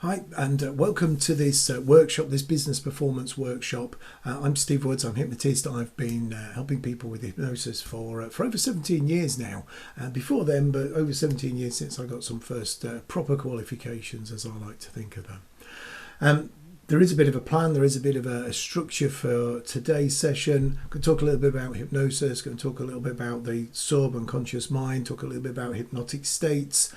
Hi, and welcome to this workshop, this business performance workshop. I'm Steve Woods, I'm hypnotist. I've been helping people with hypnosis for over 17 years now. Before then, but over 17 years since I got some first proper qualifications, as I like to think of them. There is a bit of a plan, there is a bit of a structure for today's session. I'm going to talk a little bit about hypnosis, going to talk a little bit about the sub-unconscious mind, talk a little bit about hypnotic states,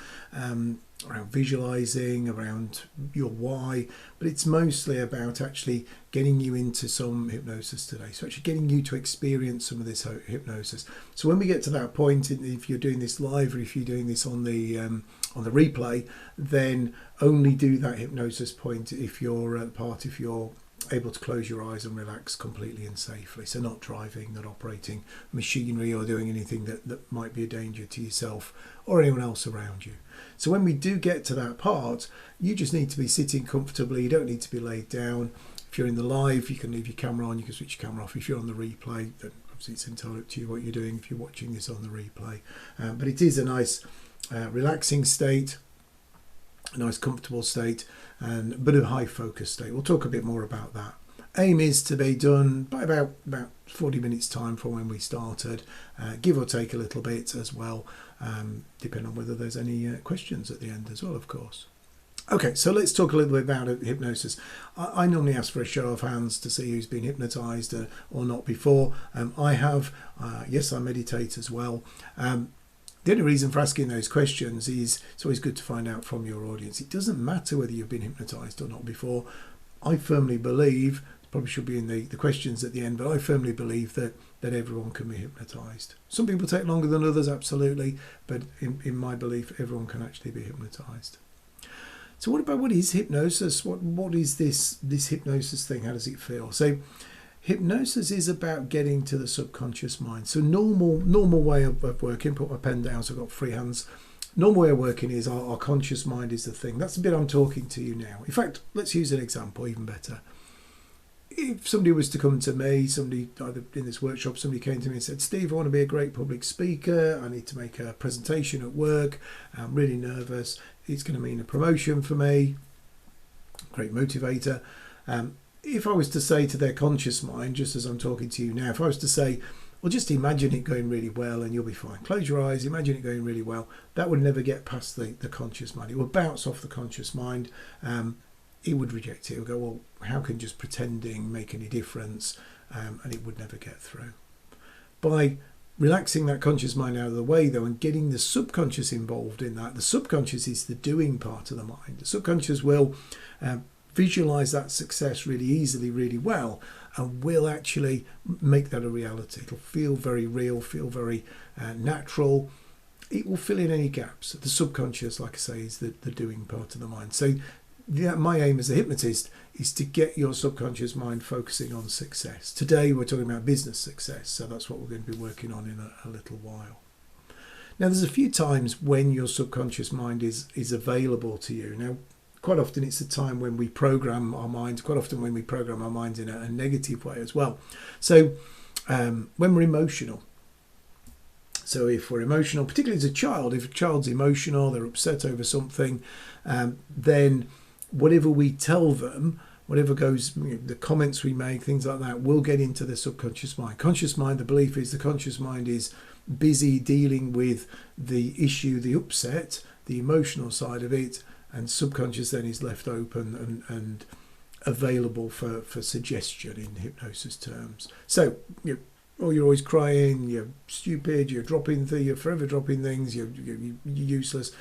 around visualizing, around your why, but it's mostly about actually getting you into some hypnosis today. So actually getting you to experience some of this hypnosis. So when we get to that point, if you're doing this live or if you're doing this on the replay, then only do that hypnosis point if you're if you're able to close your eyes and relax completely and safely. So not driving, not operating machinery or doing anything that might be a danger to yourself or anyone else around you. So when we do get to that part, you just need to be sitting comfortably. You don't need to be laid down. If you're in the live, you can leave your camera on, you can switch your camera off. If you're on the replay, then obviously it's entirely up to you what you're doing if you're watching this on the replay. But it is a nice relaxing state, a nice comfortable state, and a bit of a high focus state. We'll talk a bit more about that. Aim is to be done by about 40 minutes time from when we started, give or take a little bit as well, depending on whether there's any questions at the end as well, of course. Okay, so let's talk a little bit about hypnosis. I normally ask for a show of hands to see who's been hypnotized or not before. I have. Yes, I meditate as well. The only reason for asking those questions is it's always good to find out from your audience. It doesn't matter whether you've been hypnotized or not before. I firmly believe, probably should be in the questions at the end, but I firmly believe that everyone can be hypnotized. Some people take longer than others, absolutely, but in my belief, everyone can actually be hypnotized. So what is hypnosis? What is this hypnosis thing? How does it feel? So hypnosis is about getting to the subconscious mind. So normal way of working, put my pen down so I've got free hands. Normal way of working is our conscious mind is the thing. That's the bit I'm talking to you now. In fact, let's use an example, even better. If somebody was to come to me, somebody either in this workshop, somebody came to me and said, Steve, I want to be a great public speaker. I need to make a presentation at work. I'm really nervous. It's going to mean a promotion for me. Great motivator. If I was to say to their conscious mind, just as I'm talking to you now, if I was to say, well, just imagine it going really well and you'll be fine. Close your eyes, imagine it going really well. That would never get past the conscious mind. It would bounce off the conscious mind. It would reject it. It would go, well, how can just pretending make any difference? And it would never get through. By relaxing that conscious mind out of the way, though, and getting the subconscious involved in that, the subconscious is the doing part of the mind. The subconscious will visualize that success really easily, really well, and will actually make that a reality. It'll feel very real, feel very natural. It will fill in any gaps. The subconscious, like I say, is the doing part of the mind. So my aim as a hypnotist is to get your subconscious mind focusing on success. Today we're talking about business success, so that's what we're going to be working on in a little while. Now there's a few times when your subconscious mind is available to you. Now quite often it's a time when we program our minds, quite often when we program our minds in a negative way as well. So when we're emotional, so if we're emotional, particularly as a child, if a child's emotional, they're upset over something, then whatever we tell them, whatever goes, the comments we make, things like that, will get into the subconscious mind. Conscious mind, the belief is the conscious mind is busy dealing with the issue, the upset, the emotional side of it, and subconscious then is left open and available for suggestion in hypnosis terms. So, you're always crying, you're stupid, you're forever dropping things, you're useless.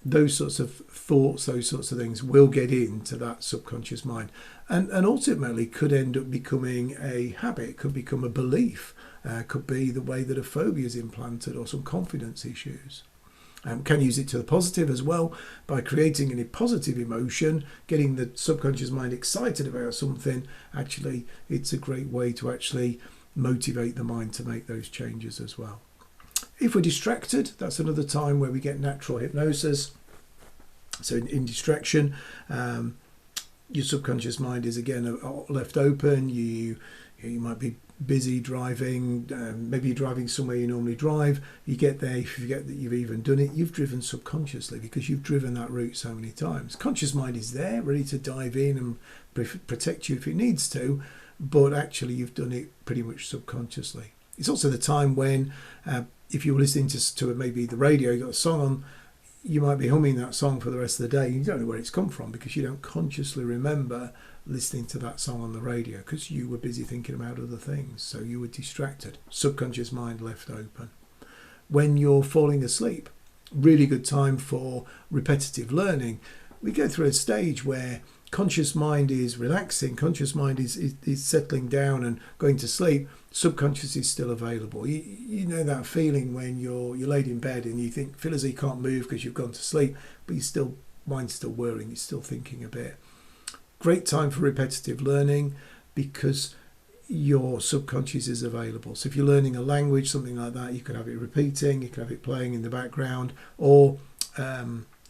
Those sorts of thoughts, those sorts of things will get into that subconscious mind and ultimately could end up becoming a habit, could become a belief, could be the way that a phobia is implanted or some confidence issues. Can use it to the positive as well by creating a positive emotion, getting the subconscious mind excited about something. Actually, it's a great way to actually motivate the mind to make those changes as well. If we're distracted, that's another time where we get natural hypnosis. So in distraction, your subconscious mind is again left open. You might be busy driving, maybe you're driving somewhere you normally drive. You get there, you forget that you've even done it. You've driven subconsciously because you've driven that route so many times. Conscious mind is there, ready to dive in and protect you if it needs to, but actually you've done it pretty much subconsciously. It's also the time when, if you were listening to maybe the radio, you got a song on, you might be humming that song for the rest of the day. You don't know where it's come from because you don't consciously remember listening to that song on the radio because you were busy thinking about other things. So you were distracted. Subconscious mind left open. When you're falling asleep, really good time for repetitive learning. We go through a stage where conscious mind is relaxing, conscious mind is settling down and going to sleep. Subconscious is still available. You know that feeling when you're laid in bed and you feel as though you can't move because you've gone to sleep, but mind's still whirring, it's still thinking a bit. Great time for repetitive learning because your subconscious is available. So if you're learning a language, something like that, you can have it repeating, you can have it playing in the background, or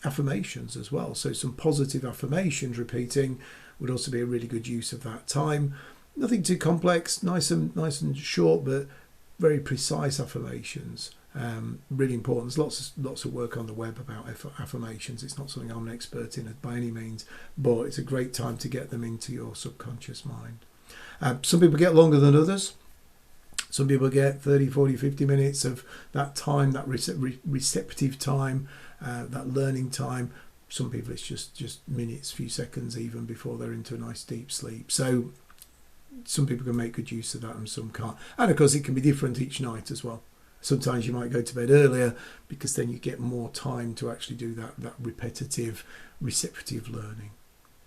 affirmations as well. So some positive affirmations repeating would also be a really good use of that time. Nothing too complex, nice and short, but very precise affirmations. Really important. There's lots of work on the web about affirmations. It's not something I'm an expert in by any means, but it's a great time to get them into your subconscious mind. Some people get longer than others. Some people get 30, 40, 50 minutes of that time, that receptive time, that learning time. Some people it's just minutes, few seconds even before they're into a nice deep sleep. So some people can make good use of that and some can't. And of course it can be different each night as well. Sometimes you might go to bed earlier because then you get more time to actually do that repetitive, receptive learning.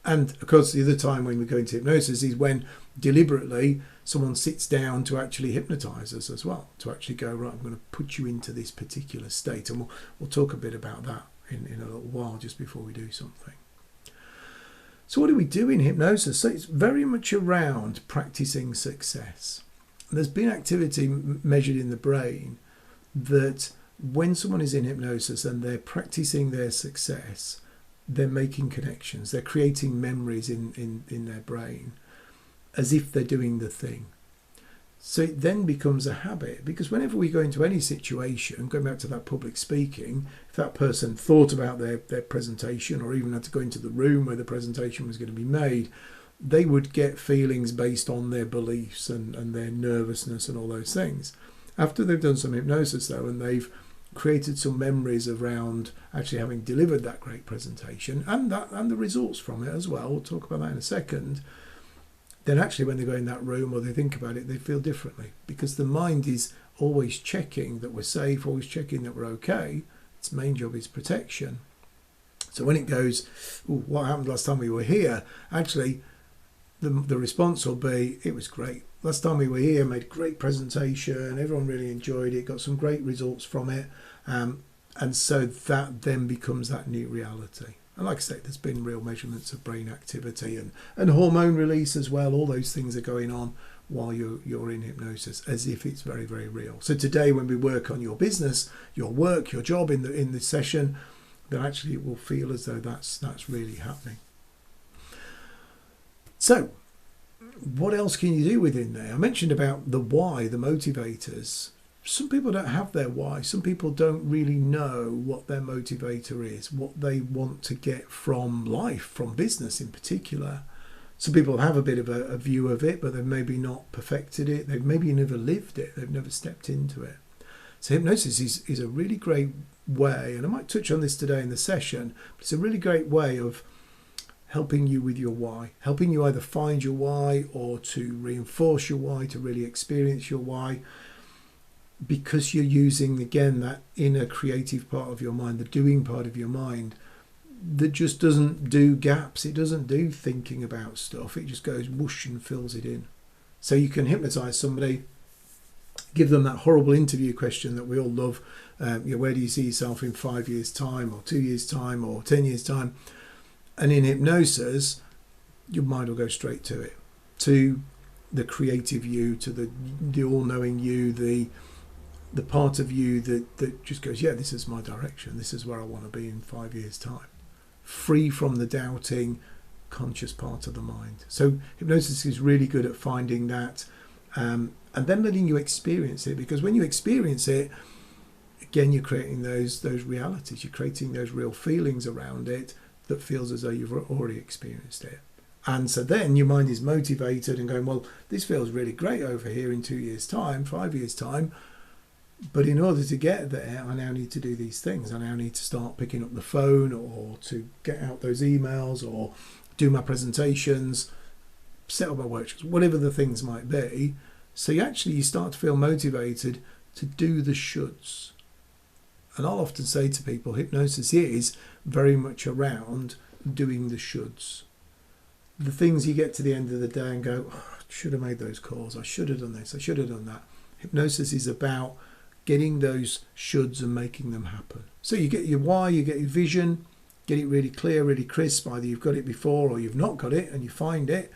And of course the other time when we go into hypnosis is when deliberately someone sits down to actually hypnotise us as well, to actually go, right, I'm going to put you into this particular state. And we'll talk a bit about that in a little while just before we do something. So what do we do in hypnosis? So it's very much around practicing success. There's been activity measured in the brain that when someone is in hypnosis and they're practicing their success, they're making connections, they're creating memories in their brain as if they're doing the thing. So it then becomes a habit, because whenever we go into any situation, going back to that public speaking, if that person thought about their presentation or even had to go into the room where the presentation was going to be made, they would get feelings based on their beliefs and their nervousness and all those things. After they've done some hypnosis though, and they've created some memories around actually having delivered that great presentation and the results from it as well, we'll talk about that in a second, then actually when they go in that room or they think about it, they feel differently, because the mind is always checking that we're safe, always checking that we're okay. Its main job is protection. So when it goes, "Ooh, what happened last time we were here?" Actually, the response will be, "It was great. Last time we were here, made a great presentation, everyone really enjoyed it, got some great results from it." And so that then becomes that new reality. And like I say, there's been real measurements of brain activity and hormone release as well. All those things are going on while you're in hypnosis, as if it's very, very real. So today when we work on your business, your work, your job in the session, then actually it will feel as though that's really happening. So what else can you do within there? I mentioned about the why, the motivators. Some people don't have their why. Some people don't really know what their motivator is, what they want to get from life, from business in particular. Some people have a bit of a view of it, but they've maybe not perfected it. They've maybe never lived it. They've never stepped into it. So hypnosis is a really great way, and I might touch on this today in the session, but it's a really great way of helping you with your why, helping you either find your why or to reinforce your why, to really experience your why, because you're using, again, that inner creative part of your mind, the doing part of your mind, that just doesn't do gaps. It doesn't do thinking about stuff. It just goes whoosh and fills it in. So you can hypnotize somebody, give them that horrible interview question that we all love. Where do you see yourself in 5 years' time, or 2 years' time, or 10 years' time? And in hypnosis, your mind will go straight to it, to the creative you, to the all-knowing you, the part of you that just goes, yeah, this is my direction. This is where I want to be in 5 years' time. Free from the doubting, conscious part of the mind. So hypnosis is really good at finding that and then letting you experience it, because when you experience it, again, you're creating those realities, you're creating those real feelings around it that feels as though you've already experienced it. And so then your mind is motivated and going, well, this feels really great over here in 2 years' time, 5 years' time. But in order to get there, I now need to do these things. I now need to start picking up the phone, or to get out those emails, or do my presentations, set up my workshops, whatever the things might be. So you start to feel motivated to do the shoulds. And I'll often say to people, hypnosis is very much around doing the shoulds. The things you get to the end of the day and go, oh, I should have made those calls, I should have done this, I should have done that. Hypnosis is about getting those shoulds and making them happen. So you get your why, you get your vision, get it really clear, really crisp. Either you've got it before or you've not got it, and you find it,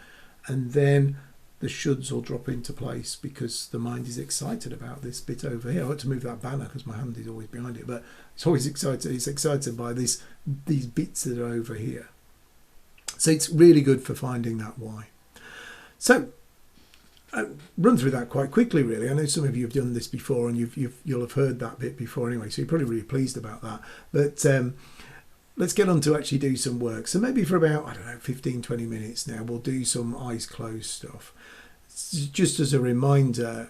and then the shoulds will drop into place because the mind is excited about this bit over here. I want to move that banner because my hand is always behind it, but it's always excited. It's excited by these bits that are over here. So it's really good for finding that why. So run through that quite quickly, really. I know some of you have done this before, and you'll have heard that bit before anyway, so you're probably really pleased about that. But let's get on to actually do some work. So maybe for about, 15-20 minutes now, we'll do some eyes closed stuff. Just as a reminder,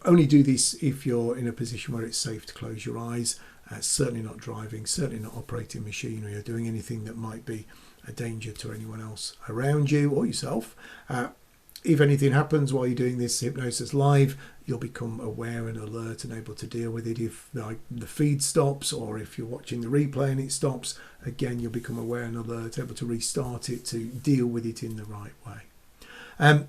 only do this if you're in a position where it's safe to close your eyes. Certainly not driving, certainly not operating machinery or doing anything that might be a danger to anyone else around you or yourself. If anything happens while you're doing this hypnosis live, you'll become aware and alert and able to deal with it. If the feed stops, or if you're watching the replay and it stops, again, you'll become aware and alert, able to restart it to deal with it in the right way.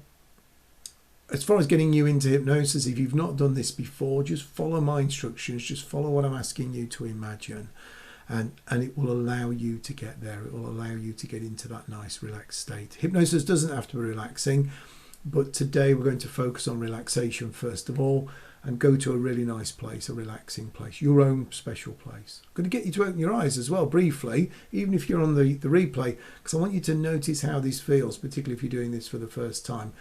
As far as getting you into hypnosis, if you've not done this before, just follow my instructions, just follow what I'm asking you to imagine, and it will allow you to get there. It will allow you to get into that nice relaxed state. Hypnosis doesn't have to be relaxing, but today we're going to focus on relaxation first of all, and go to a really nice place, a relaxing place, your own special place. I'm going to get you to open your eyes as well briefly, even if you're on the replay, because I want you to notice how this feels, particularly if you're doing this for the first time.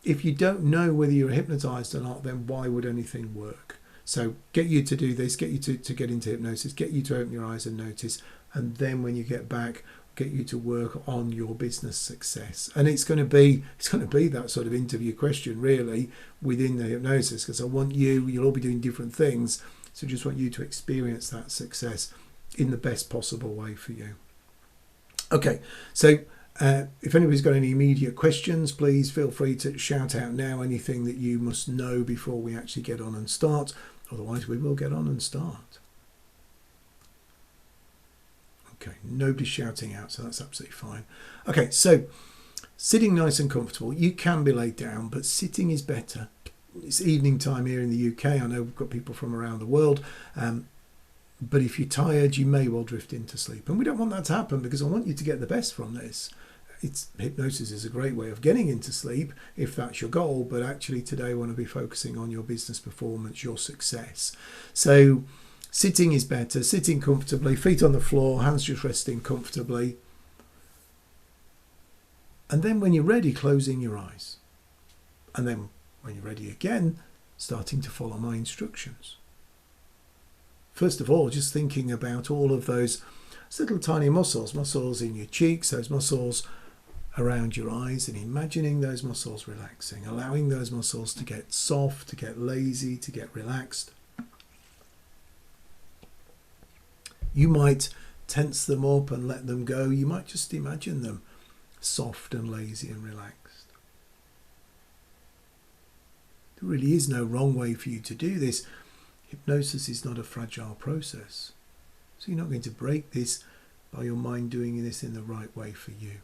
If you don't know whether you're hypnotized or not, then why would anything work? So get you to do this, get you to get into hypnosis, get you to open your eyes and notice, and then when you get back, get you to work on your business success. And it's going to be that sort of interview question really within the hypnosis, because I want you'll all be doing different things, so just want you to experience that success in the best possible way for you. Okay, so if anybody's got any immediate questions, please feel free to shout out now anything that you must know before we actually get on and start. Otherwise, we will get on and start. Okay, nobody's shouting out, so that's absolutely fine. Okay, so sitting nice and comfortable. You can be laid down, but sitting is better. It's evening time here in the UK. I know we've got people from around the world. But if you're tired, you may well drift into sleep. And we don't want that to happen, because I want you to get the best from this. Hypnosis is a great way of getting into sleep if that's your goal, but actually today I want to be focusing on your business performance, your success. So sitting is better, sitting comfortably, feet on the floor, hands just resting comfortably. And then when you're ready, closing your eyes. And then when you're ready again, starting to follow my instructions. First of all, just thinking about all of those little tiny muscles in your cheeks, those muscles around your eyes, and imagining those muscles relaxing, allowing those muscles to get soft, to get lazy, to get relaxed. You might tense them up and let them go. You might just imagine them soft and lazy and relaxed. There really is no wrong way for you to do this. Hypnosis is not a fragile process. So you're not going to break this by your mind doing this in the right way for you.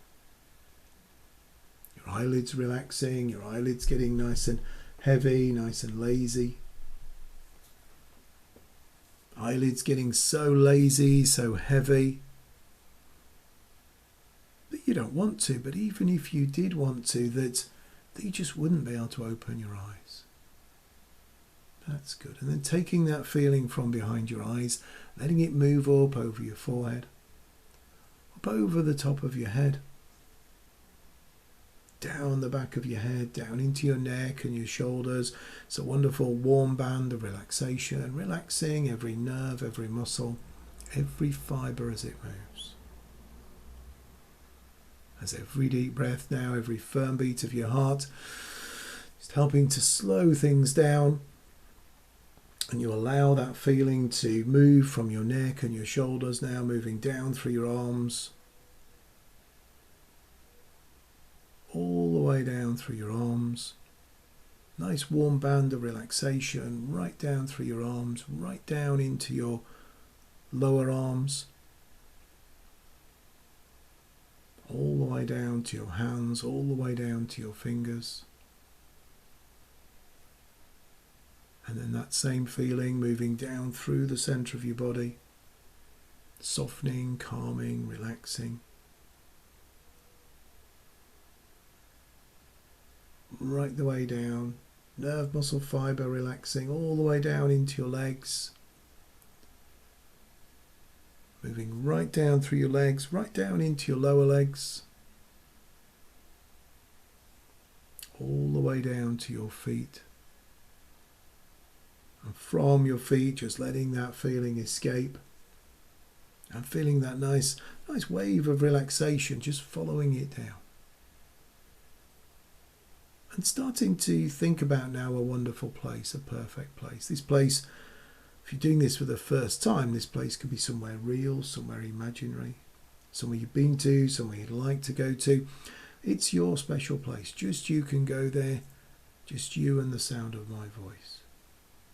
Your eyelids relaxing, your eyelids getting nice and heavy, nice and lazy. Eyelids getting so lazy, so heavy that you don't want to, but even if you did want to, that you just wouldn't be able to open your eyes. That's good. And then taking that feeling from behind your eyes, letting it move up over your forehead, up over the top of your head, down the back of your head, down into your neck and your shoulders. It's a wonderful warm band of relaxation, relaxing every nerve, every muscle, every fibre as it moves. As every deep breath now, every firm beat of your heart, just helping to slow things down. And you allow that feeling to move from your neck and your shoulders now, moving down through your arms, all the way down through your arms. Nice warm band of relaxation right down through your arms, right down into your lower arms, all the way down to your hands, all the way down to your fingers. And then that same feeling moving down through the centre of your body, softening, calming, relaxing. Right the way down, nerve, muscle, fibre relaxing all the way down into your legs. Moving right down through your legs, right down into your lower legs. All the way down to your feet. And from your feet, just letting that feeling escape. And feeling that nice wave of relaxation, just following it down. And starting to think about now a wonderful place, a perfect place. This place, if you're doing this for the first time, this place could be somewhere real, somewhere imaginary, somewhere you've been to, somewhere you'd like to go to. It's your special place. Just you can go there, just you and the sound of my voice.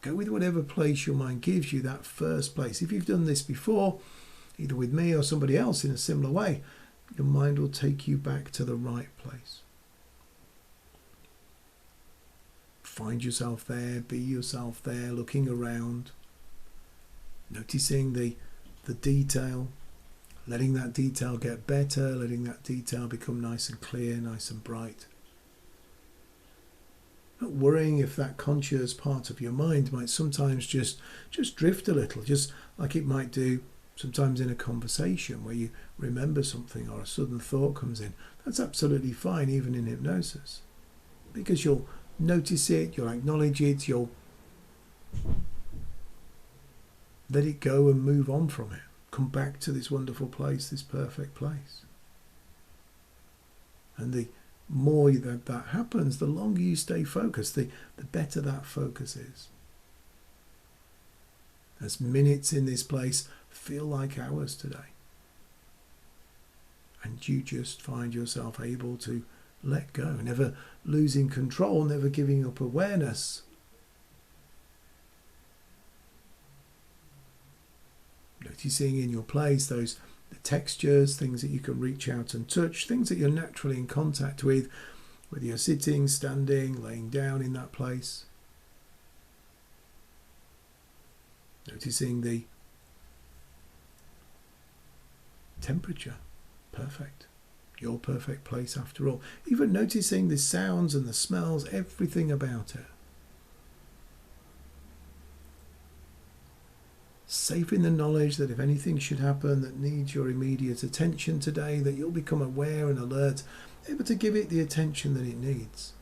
Go with whatever place your mind gives you, that first place. If you've done this before, either with me or somebody else in a similar way, your mind will take you back to the right place. Find yourself there, be yourself there, looking around, noticing the detail, letting that detail get better, letting that detail become nice and clear, nice and bright. Not worrying if that conscious part of your mind might sometimes just drift a little, just like it might do sometimes in a conversation where you remember something or a sudden thought comes in. That's absolutely fine, even in hypnosis, because you'll notice it, you'll acknowledge it, you'll let it go and move on from it. Come back to this wonderful place, this perfect place. And the more that happens, the longer you stay focused, the better that focus is. As minutes in this place feel like hours today. And you just find yourself able to let go, never losing control, never giving up awareness. Noticing in your place the textures, things that you can reach out and touch, things that you're naturally in contact with, whether you're sitting, standing, laying down in that place. Noticing the temperature, perfect. Your perfect place after all. Even noticing the sounds and the smells, everything about it. Safe in the knowledge that if anything should happen that needs your immediate attention today, that you'll become aware and alert, able to give it the attention that it needs.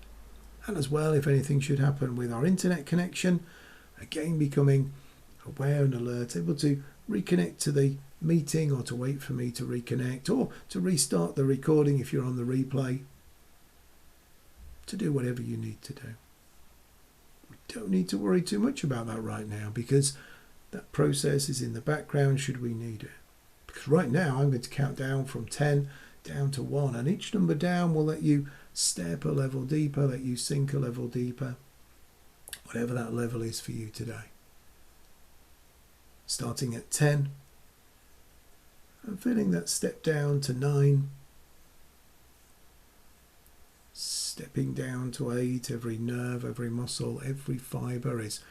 And as well, if anything should happen with our internet connection, again becoming aware and alert, able to reconnect to the meeting or to wait for me to reconnect or to restart the recording if you're on the replay, to do whatever you need to do. We don't need to worry too much about that right now, because that process is in the background should we need it. Because right now I'm going to count down from 10 down to 1, and each number down will let you step a level deeper, let you sink a level deeper, whatever that level is for you today. Starting at 10, and feeling that step down to 9, stepping down to 8, every nerve, every muscle, every fibre is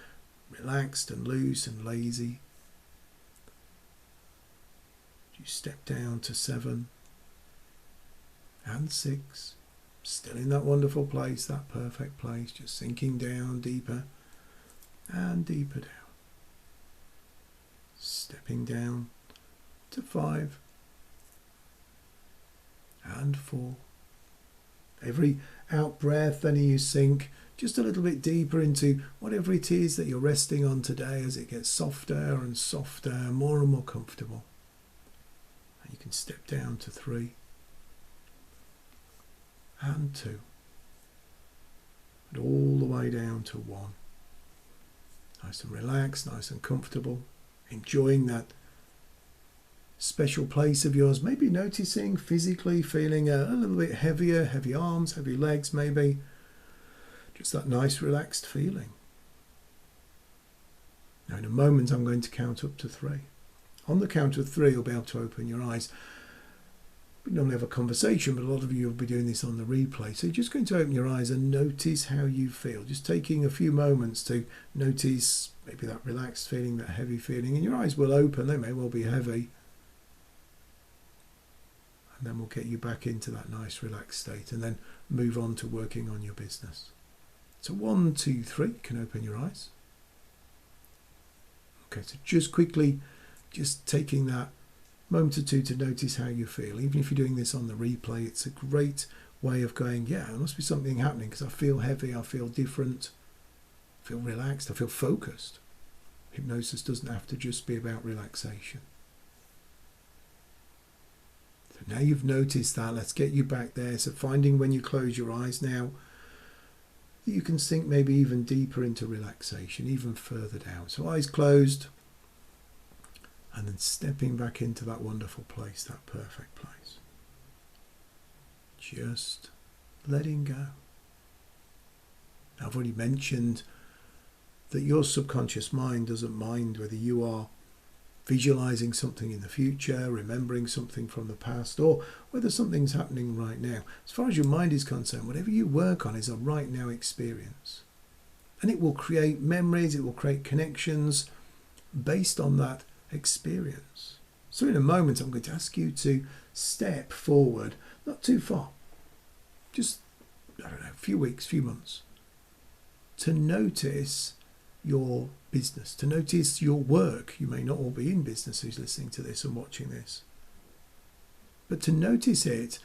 relaxed and loose and lazy. You step down to 7 and 6, still in that wonderful place, that perfect place, just sinking down deeper and deeper down. Stepping down to 5 and 4 Every out breath, then you sink just a little bit deeper into whatever it is that you're resting on today as it gets softer and softer, more and more comfortable. And you can step down to 3 and 2 and all the way down to 1. Nice and relaxed, nice and comfortable, enjoying that special place of yours, maybe noticing physically, feeling a little bit heavier, heavy arms, heavy legs maybe. Just that nice relaxed feeling. Now in a moment I'm going to count up to 3. On the count of 3 you'll be able to open your eyes. We normally have a conversation, but a lot of you will be doing this on the replay. So you're just going to open your eyes and notice how you feel. Just taking a few moments to notice maybe that relaxed feeling, that heavy feeling, and your eyes will open. They may well be heavy. And then we'll get you back into that nice relaxed state and then move on to working on your business. So 1, 2, 3, you can open your eyes. Okay, so just quickly, just taking that moment or two to notice how you feel. Even if you're doing this on the replay, it's a great way of going, yeah, there must be something happening because I feel heavy, I feel different, I feel relaxed, I feel focused. Hypnosis doesn't have to just be about relaxation. So now you've noticed that, let's get you back there. So finding when you close your eyes now, you can sink maybe even deeper into relaxation, even further down. So eyes closed, and then stepping back into that wonderful place, that perfect place. Just letting go. Now, I've already mentioned that your subconscious mind doesn't mind whether you are visualizing something in the future, remembering something from the past, or whether something's happening right now. As far as your mind is concerned, whatever you work on is a right now experience. And it will create memories, it will create connections based on that experience. So in a moment I'm going to ask you to step forward, not too far, just, I don't know, a few weeks, few months, to notice your business, to notice your work. You may not all be in business who's listening to this and watching this, but to notice it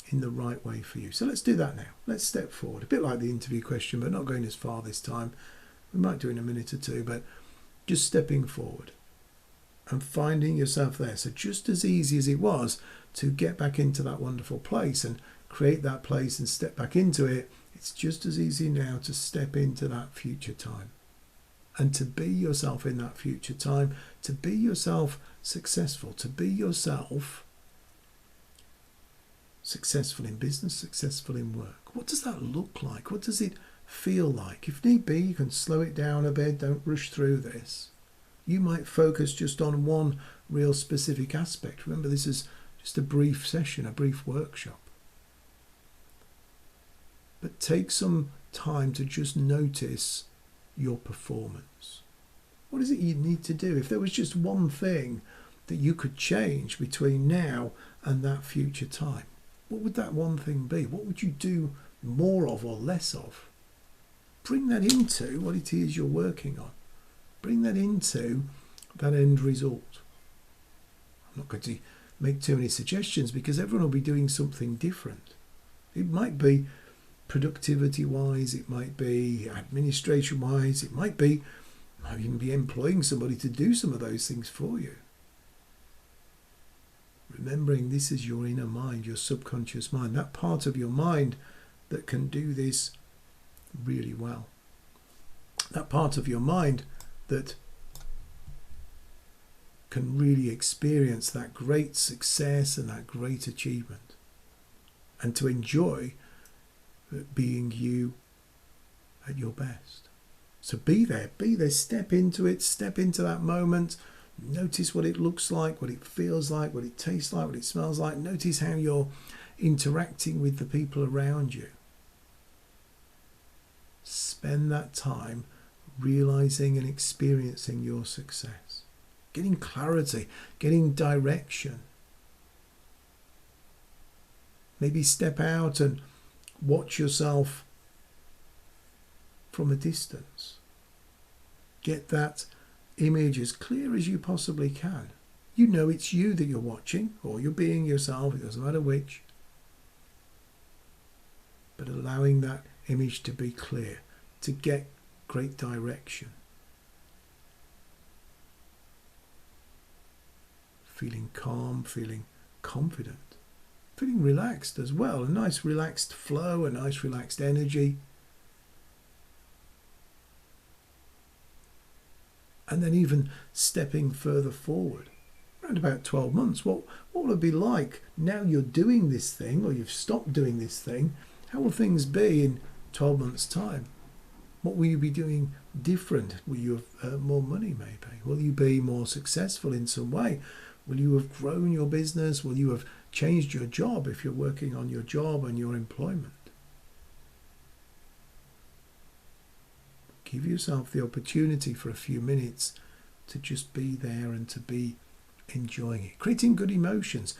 in the right way for you. So let's do that now. Let's step forward, a bit like the interview question, but not going as far this time. We might do in a minute or two, but just stepping forward and finding yourself there. So just as easy as it was to get back into that wonderful place and create that place and step back into it, it's just as easy now to step into that future time and to be yourself in that future time, to be yourself successful, to be yourself successful in business, successful in work. What does that look like? What does it feel like? If need be, you can slow it down a bit. Don't rush through this. You might focus just on one real specific aspect. Remember, this is just a brief session, a brief workshop. But take some time to just notice your performance. What is it you need to do? If there was just one thing that you could change between now and that future time, what would that one thing be? What would you do more of or less of? Bring that into what it is you're working on. Bring that into that end result. I'm not going to make too many suggestions because everyone will be doing something different. It might be productivity wise, it might be administration wise, it might even be employing somebody to do some of those things for you. Remembering this is your inner mind, your subconscious mind, that part of your mind that can do this really well. That part of your mind that can really experience that great success and that great achievement, and to enjoy being you at your best. So be there, step into it, step into that moment, notice what it looks like, what it feels like, what it tastes like, what it smells like. Notice how you're interacting with the people around you. Spend that time realizing and experiencing your success, getting clarity, getting direction. Maybe step out and watch yourself from a distance. Get that image as clear as you possibly can. You know it's you that you're watching, or you're being yourself, it doesn't matter which. but allowing that image to be clear, to get great direction. Feeling calm, feeling confident, feeling relaxed as well. A nice relaxed flow, a nice relaxed energy. And then even stepping further forward, around about 12 months, what will it be like now you're doing this thing, or you've stopped doing this thing? How will things be in 12 months' time? What will you be doing different? Will you have earned more money maybe? Will you be more successful in some way? Will you have grown your business? Will you have changed your job if you're working on your job and your employment? Give yourself the opportunity for a few minutes to just be there and to be enjoying it. Creating good emotions.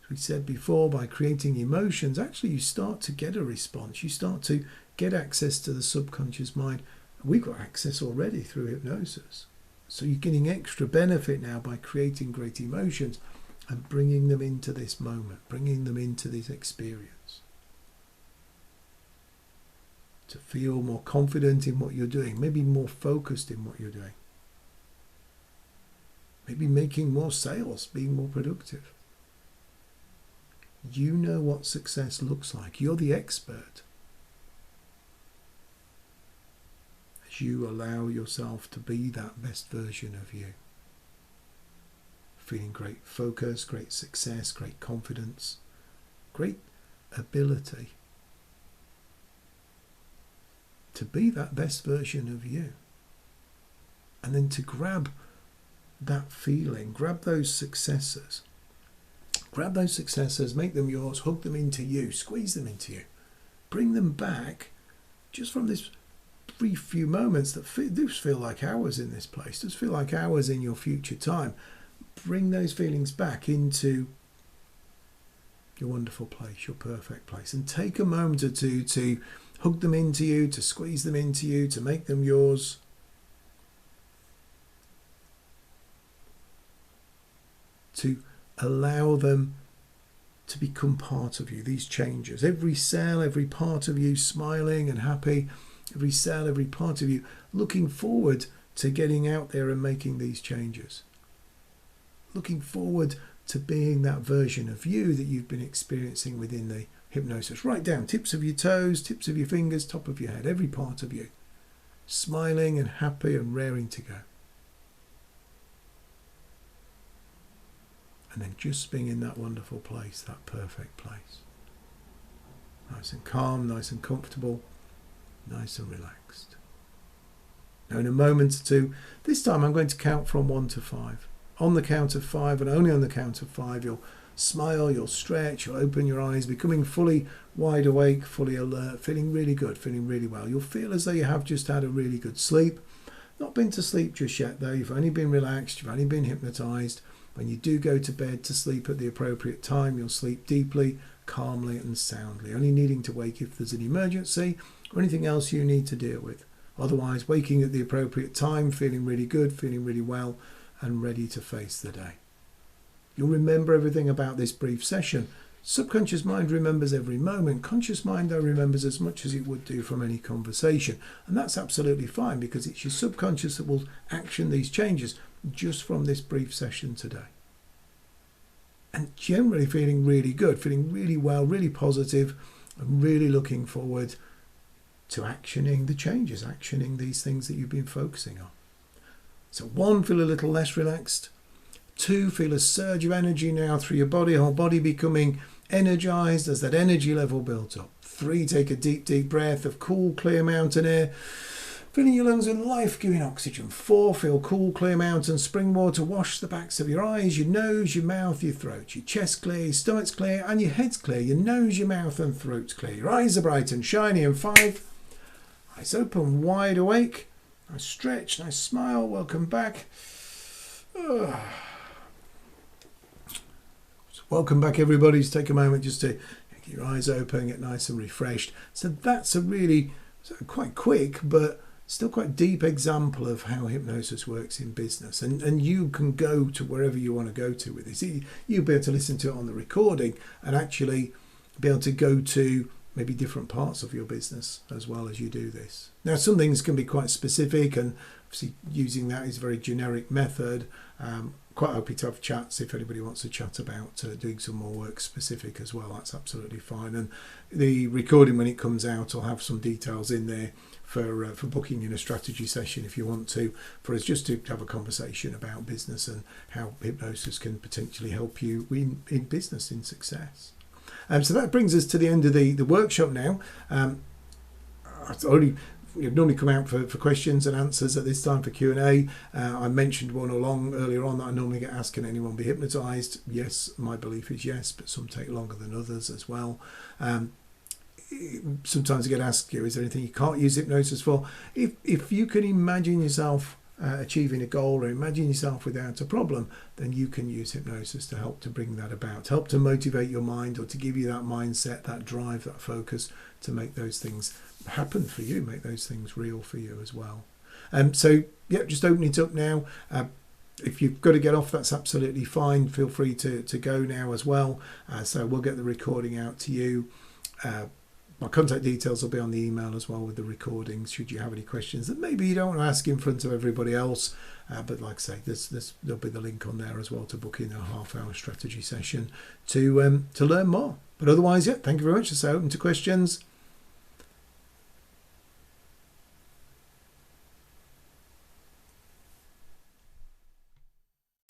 As we said before, by creating emotions, actually you start to get a response. You start to get access to the subconscious mind. We've got access already through hypnosis. So you're getting extra benefit now by creating great emotions and bringing them into this moment, bringing them into this experience. To feel more confident in what you're doing, maybe more focused in what you're doing. Maybe making more sales, being more productive. You know what success looks like. You're the expert. As you allow yourself to be that best version of you. Feeling great focus, great success, great confidence, great ability to be that best version of you. And then to grab that feeling, grab those successes. Grab those successes, make them yours, hug them into you, squeeze them into you. Bring them back just from this brief few moments that do feel like hours in this place, does feel like hours in your future time. Bring those feelings back into your wonderful place, your perfect place, and take a moment or two to hug them into you, to squeeze them into you, to make them yours. To allow them to become part of you, these changes. Every cell, every part of you smiling and happy, every cell, every part of you looking forward to getting out there and making these changes. Looking forward to being that version of you that you've been experiencing within the hypnosis. Right down, tips of your toes, tips of your fingers, top of your head, every part of you. Smiling and happy and raring to go. And then just being in that wonderful place, that perfect place. Nice and calm, nice and comfortable, nice and relaxed. Now in a moment or two, this time I'm going to count from 1 to 5. On the count of 5, and only on the count of 5, you'll smile, you'll stretch, you'll open your eyes, becoming fully wide awake, fully alert, feeling really good, feeling really well. You'll feel as though you have just had a really good sleep. Not been to sleep just yet though, you've only been relaxed, you've only been hypnotized. When you do go to bed to sleep at the appropriate time, you'll sleep deeply, calmly and soundly, only needing to wake if there's an emergency or anything else you need to deal with. Otherwise, waking at the appropriate time, feeling really good, feeling really well and ready to face the day. You'll remember everything about this brief session. Subconscious mind remembers every moment. Conscious mind, though, remembers as much as it would do from any conversation. And that's absolutely fine because it's your subconscious that will action these changes just from this brief session today. And generally feeling really good, feeling really well, really positive, and really looking forward to actioning the changes, actioning these things that you've been focusing on. So 1, feel a little less relaxed. 2, feel a surge of energy now through your body, whole body becoming energized as that energy level builds up. 3, take a deep, deep breath of cool, clear mountain air, filling your lungs with life-giving oxygen. 4, feel cool, clear mountain spring water wash the backs of your eyes, your nose, your mouth, your throat. Your chest clear, your stomach's clear, and your head's clear. Your nose, your mouth, and throat's clear. Your eyes are bright and shiny. And 5, eyes open, wide awake. Nice stretch, nice smile. Welcome back. So welcome back, everybody. Just take a moment just to get your eyes open, get nice and refreshed. So that's a really quite quick, but still quite deep example of how hypnosis works in business. And you can go to wherever you want to go to with this. You'll be able to listen to it on the recording and actually be able to go to maybe different parts of your business as well as you do this. Now, some things can be quite specific, and obviously using that is a very generic method. Quite happy to have chats if anybody wants to chat about doing some more work specific as well. That's absolutely fine. And the recording, when it comes out, will have some details in there for booking in a strategy session if you want to, for us just to have a conversation about business and how hypnosis can potentially help you in business, in success. So that brings us to the end of the workshop now. We've normally come out for questions and answers at this time for Q&A. I mentioned one earlier on that I normally get asked, can anyone be hypnotised? Yes, my belief is yes, but some take longer than others as well. Sometimes I get asked, is there anything you can't use hypnosis for? If you can imagine yourself achieving a goal, or imagine yourself without a problem, then you can use hypnosis to help to bring that about, help to motivate your mind, or to give you that mindset, that drive, that focus to make those things happen for you, make those things real for you as well. So yeah, just open it up now. If you've got to get off, that's absolutely fine. Feel free to go now as well. So we'll get the recording out to you. My contact details will be on the email as well with the recordings, should you have any questions that maybe you don't want to ask in front of everybody else. But like I say, there'll be the link on there as well to book in a half-hour strategy session to learn more. But otherwise, yeah, thank you very much. So open to questions.